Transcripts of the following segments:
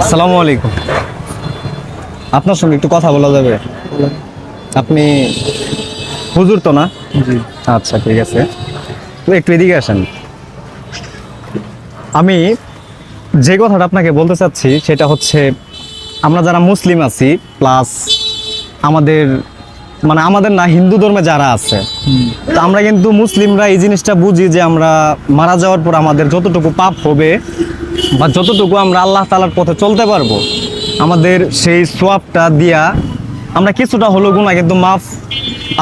আসসালামু আলাইকুম। আপনার সঙ্গে একটু কথা বলা যাবে? আপনি হুজুর তো না? জি। আচ্ছা ঠিক আছে, তো একটু এদিকে আসেন। আমি যে কথাটা আপনাকে বলতে চাচ্ছি সেটা হচ্ছে, আমরা যারা মুসলিম আছি প্লাস আমাদের আমাদের না, হিন্দু ধর্মে যারা আছে, তো আমরা কিন্তু মুসলিমরা এই জিনিসটা বুঝি যে আমরা মারা যাওয়ার পর আমাদের যতটুকু পাপ হবে বা যতটুকু আমরা আল্লাহ তাআলার পথে চলতে পারবো, আমাদের সেই সোয়াবটা দিয়া আমরা কিছুটা হলো গুনাহ কিন্তু মাফ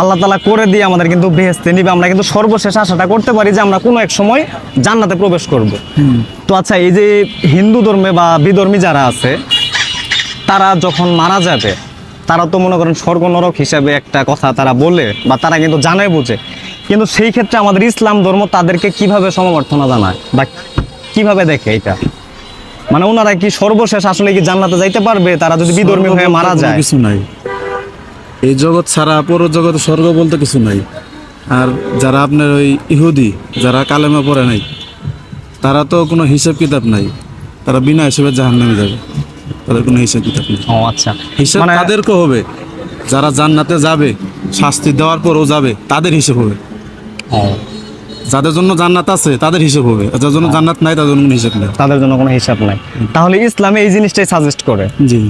আল্লাহ তাআলা করে দিয়ে আমাদের কিন্তু বেহেশতে নিবে। আমরা কিন্তু সর্বশেষ আশাটা করতে পারি যে আমরা কোনো এক সময় জান্নাতে প্রবেশ করব। তো আচ্ছা, এই যে হিন্দু ধর্মে বা বিধর্মী যারা আছে, তারা যখন মারা যাবে, তারা তো মনে করেন স্বর্গ নরক হিসাবে একটা কথা তারা বলে বা তারা কিন্তু জানে বুঝে, কিন্তু সেই ক্ষেত্রে আমাদের ইসলাম ধর্ম তাদেরকে কিভাবে সমবর্থনা জানায় বা কিভাবে দেখে এটা? ওনারা কি সর্বশেষ আসলে কি জান্নাতে যাইতে পারবে তারা যদি বিধর্মী হয়ে মারা যায়? কিছু নাই, এই জগৎ ছাড়া পর জগতে স্বর্গ বলতে কিছু নাই। আর যারা আপনার ওই ইহুদি, যারা কালেমা পড়ে নাই, তারা তো কোনো হিসাব কিতাব নাই, তারা বিনা হিসেবে জাহান্নামে যাবে, তাদের কোনো হিসাব কিতাব নেই। ও আচ্ছা, হিসাব তাদেরকে হবে যারা জান্নাতে যাবে, শাস্তি দেওয়ার পরও যাবে, তাদের হিসেব হবে। যাদের জন্য জান্নাত আছে তাদের হিসেব হবে, আর যাদের জন্য জান্নাত নাই তাদের জন্য কোনো হিসাব নেই। তাদের জন্য কোনো হিসাব নাই। তাহলে ইসলামে এই জিনিসটাই সাজেস্ট করে। জি।